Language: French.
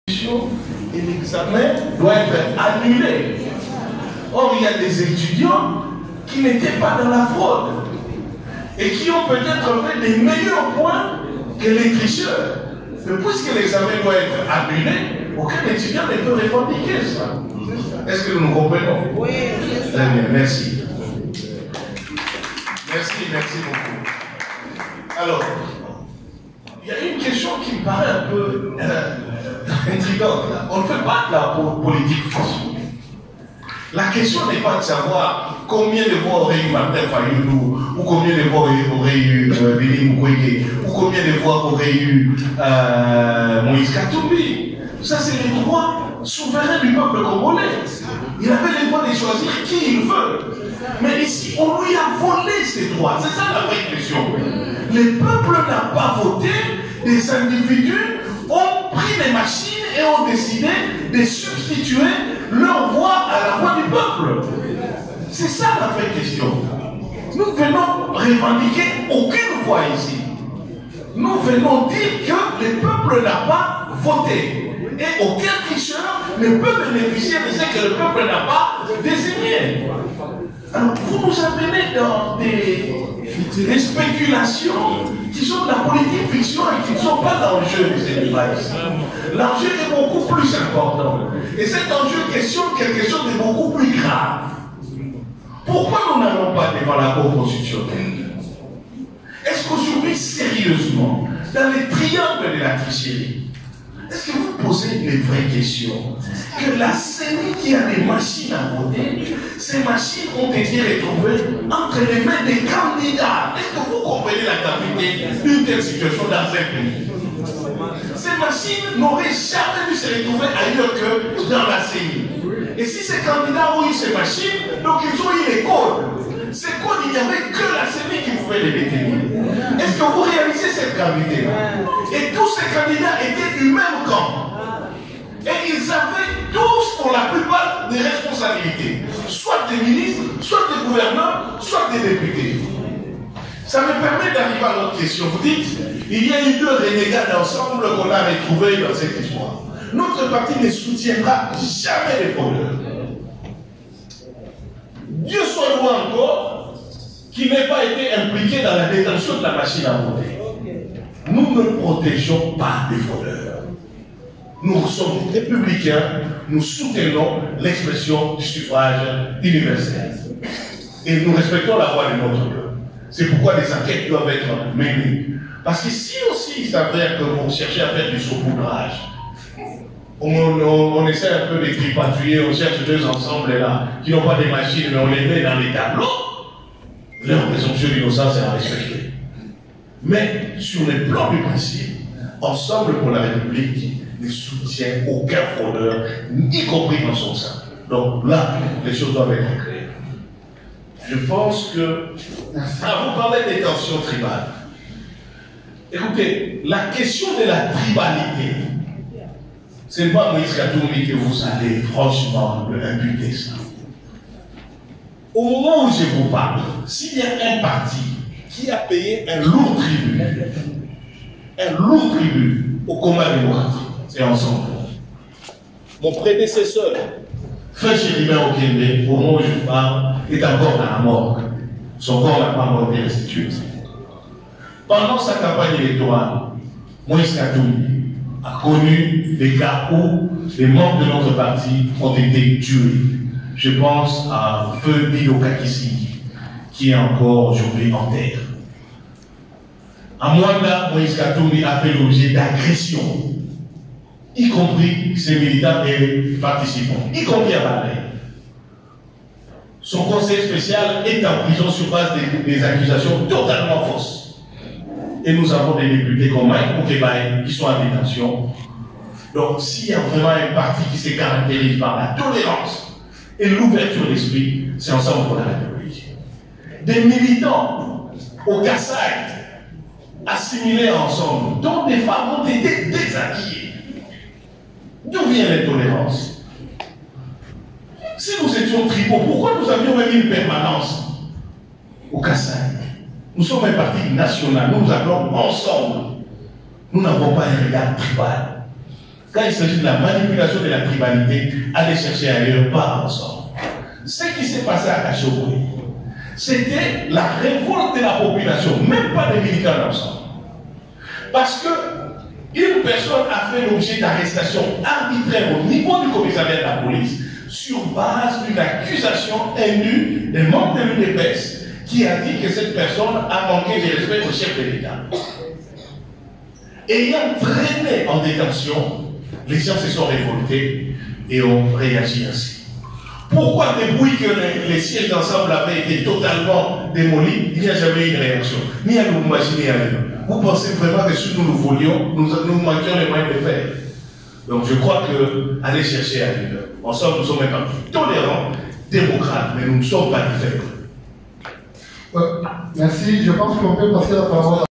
et l'examen doit être annulé. Or, il y a des étudiants qui n'étaient pas dans la fraude et qui ont peut-être fait des meilleurs points que les tricheurs. Mais puisque l'examen doit être annulé, aucun étudiant ne peut revendiquer ça. Est-ce que nous comprenons? Oui. Très bien, merci. Merci beaucoup. Alors, il y a une question qui me paraît un peu intrigante. On ne fait pas de la politique fiction. La question n'est pas de savoir combien de voix aurait eu Martin Fayulu, ou combien de voix aurait eu Denis Mukwege, ou combien de voix aurait eu Moïse Katumbi. Ça, c'est les droits souverains du peuple congolais. Il avait le droit de choisir qui il veut. Mais ici, on lui a volé ses droits. C'est ça la vraie question. Le peuple n'a pas voté, des individus ont pris les machines et ont décidé de substituer leur voix à la voix du peuple. C'est ça la vraie question. Nous venons revendiquer aucune voix ici. Nous venons dire que le peuple n'a pas voté. Et aucun tricheur ne peut bénéficier de ce que le peuple n'a pas désigné. Alors, vous nous amenez dans des spéculations qui sont de la politique fiction et qui ne sont pas l'enjeu de cette débat ici. L'enjeu est beaucoup plus important. Et cet enjeu questionne quelque chose de beaucoup plus grave. Pourquoi nous n'allons pas devant la Cour constitutionnelle? Est-ce qu'aujourd'hui, sérieusement, dans les triangles de la tricherie, est-ce que vous posez les vraies questions? Que la CENI qui a des machines à voter, ces machines ont été retrouvées entre les mains des candidats. Est-ce que vous comprenez la gravité d'une telle situation dans un pays? Ces machines n'auraient jamais dû se retrouver ailleurs que dans la CENI. Et si ces candidats ont eu ces machines, donc ils ont eu les codes. Ces codes, il n'y avait que la CENI qui pouvait les détenir. Est-ce que vous réalisez cette gravité-là? Et tous ces candidats étaient du même camp. Et ils avaient tous, pour la plupart, des responsabilités. Soit des ministres, soit des gouverneurs, soit des députés. Ça me permet d'arriver à l'autre question. Vous dites, il y a eu deux renégats d'ensemble qu'on a retrouvés dans cette histoire. Notre parti ne soutiendra jamais les fraudeurs. Dieu soit loué encore qui n'ait pas été impliqué dans la détention de la machine à voter. Nous ne protégeons pas les fraudeurs. Nous sommes républicains, nous soutenons l'expression du suffrage universel. Et nous respectons la voix de notre peuple. C'est pourquoi les enquêtes doivent être menées. Parce que si aussi il s'avère que vous cherchez à faire du saupoudrage, on essaie un peu de tripatouiller, on cherche deux ensembles là, qui n'ont pas de machines, mais on les met dans les tableaux, leur présomption d'innocence est à respecter. Mais sur le plan du principe, Ensemble pour la République ne soutient aucun fraudeur, y compris dans son sein. Donc là, les choses doivent être claires. Je pense que, vous parlez des tensions tribales. Écoutez, la question de la tribalité, ce n'est pas Moïse Katumbi que vous allez franchement imputer ça. Au moment où je vous parle, s'il y a un parti qui a payé un lourd tribut au combat démocratique, c'est Ensemble. Mon prédécesseur, Frère Chéribert Okende, au moment où je parle, est encore dans la morgue. Son corps n'a pas encore été restitué. Pendant sa campagne électorale, Moïse Katumbi a connu des cas où les membres de notre parti ont été tués. Je pense à Feu Dido Kakisi, qui est encore aujourd'hui en terre. À Mwanda, Moïse Katumbi a fait l'objet d'agressions, y compris ses militants et participants, y compris à Balai. Son conseiller spécial est en prison sur base des accusations totalement fausses. Et nous avons des députés comme Mike Moukebaye qui sont en détention. Donc, s'il y a vraiment un parti qui se caractérise par la tolérance et l'ouverture d'esprit, c'est Ensemble pour la République. Des militants au Kassai, assimilés ensemble, dont des femmes ont été déshabillées. D'où vient l'intolérance? Si nous étions tribaux, pourquoi nous avions même une permanence au Kassai? Nous sommes un parti national, nous nous appelons Ensemble. Nous n'avons pas un regard tribal. quand il s'agit de la manipulation de la tribalité, aller chercher ailleurs, pas ensemble. Ce qui s'est passé à Kachoboué, c'était la révolte de la population, même pas des militants ensemble. Parce que une personne a fait l'objet d'arrestation arbitraire au niveau du commissariat de la police sur base d'une accusation indue des membres de l'UDPS qui a dit que cette personne a manqué de respect au chef de l'État. Ayant traîné en détention, les gens se sont révoltés et ont réagi ainsi. Pourquoi depuis que les sièges d'ensemble avaient été totalement démolis, il n'y a jamais eu de réaction, ni à Lubumbashi ni à nous. Vous pensez vraiment que si nous le voulions, nous manquions les moyens de faire? Donc je crois que aller chercher ailleurs. Ensemble, nous sommes un parti tolérant, démocrate, mais nous ne sommes pas différents. Merci, je pense qu'on peut passer la parole.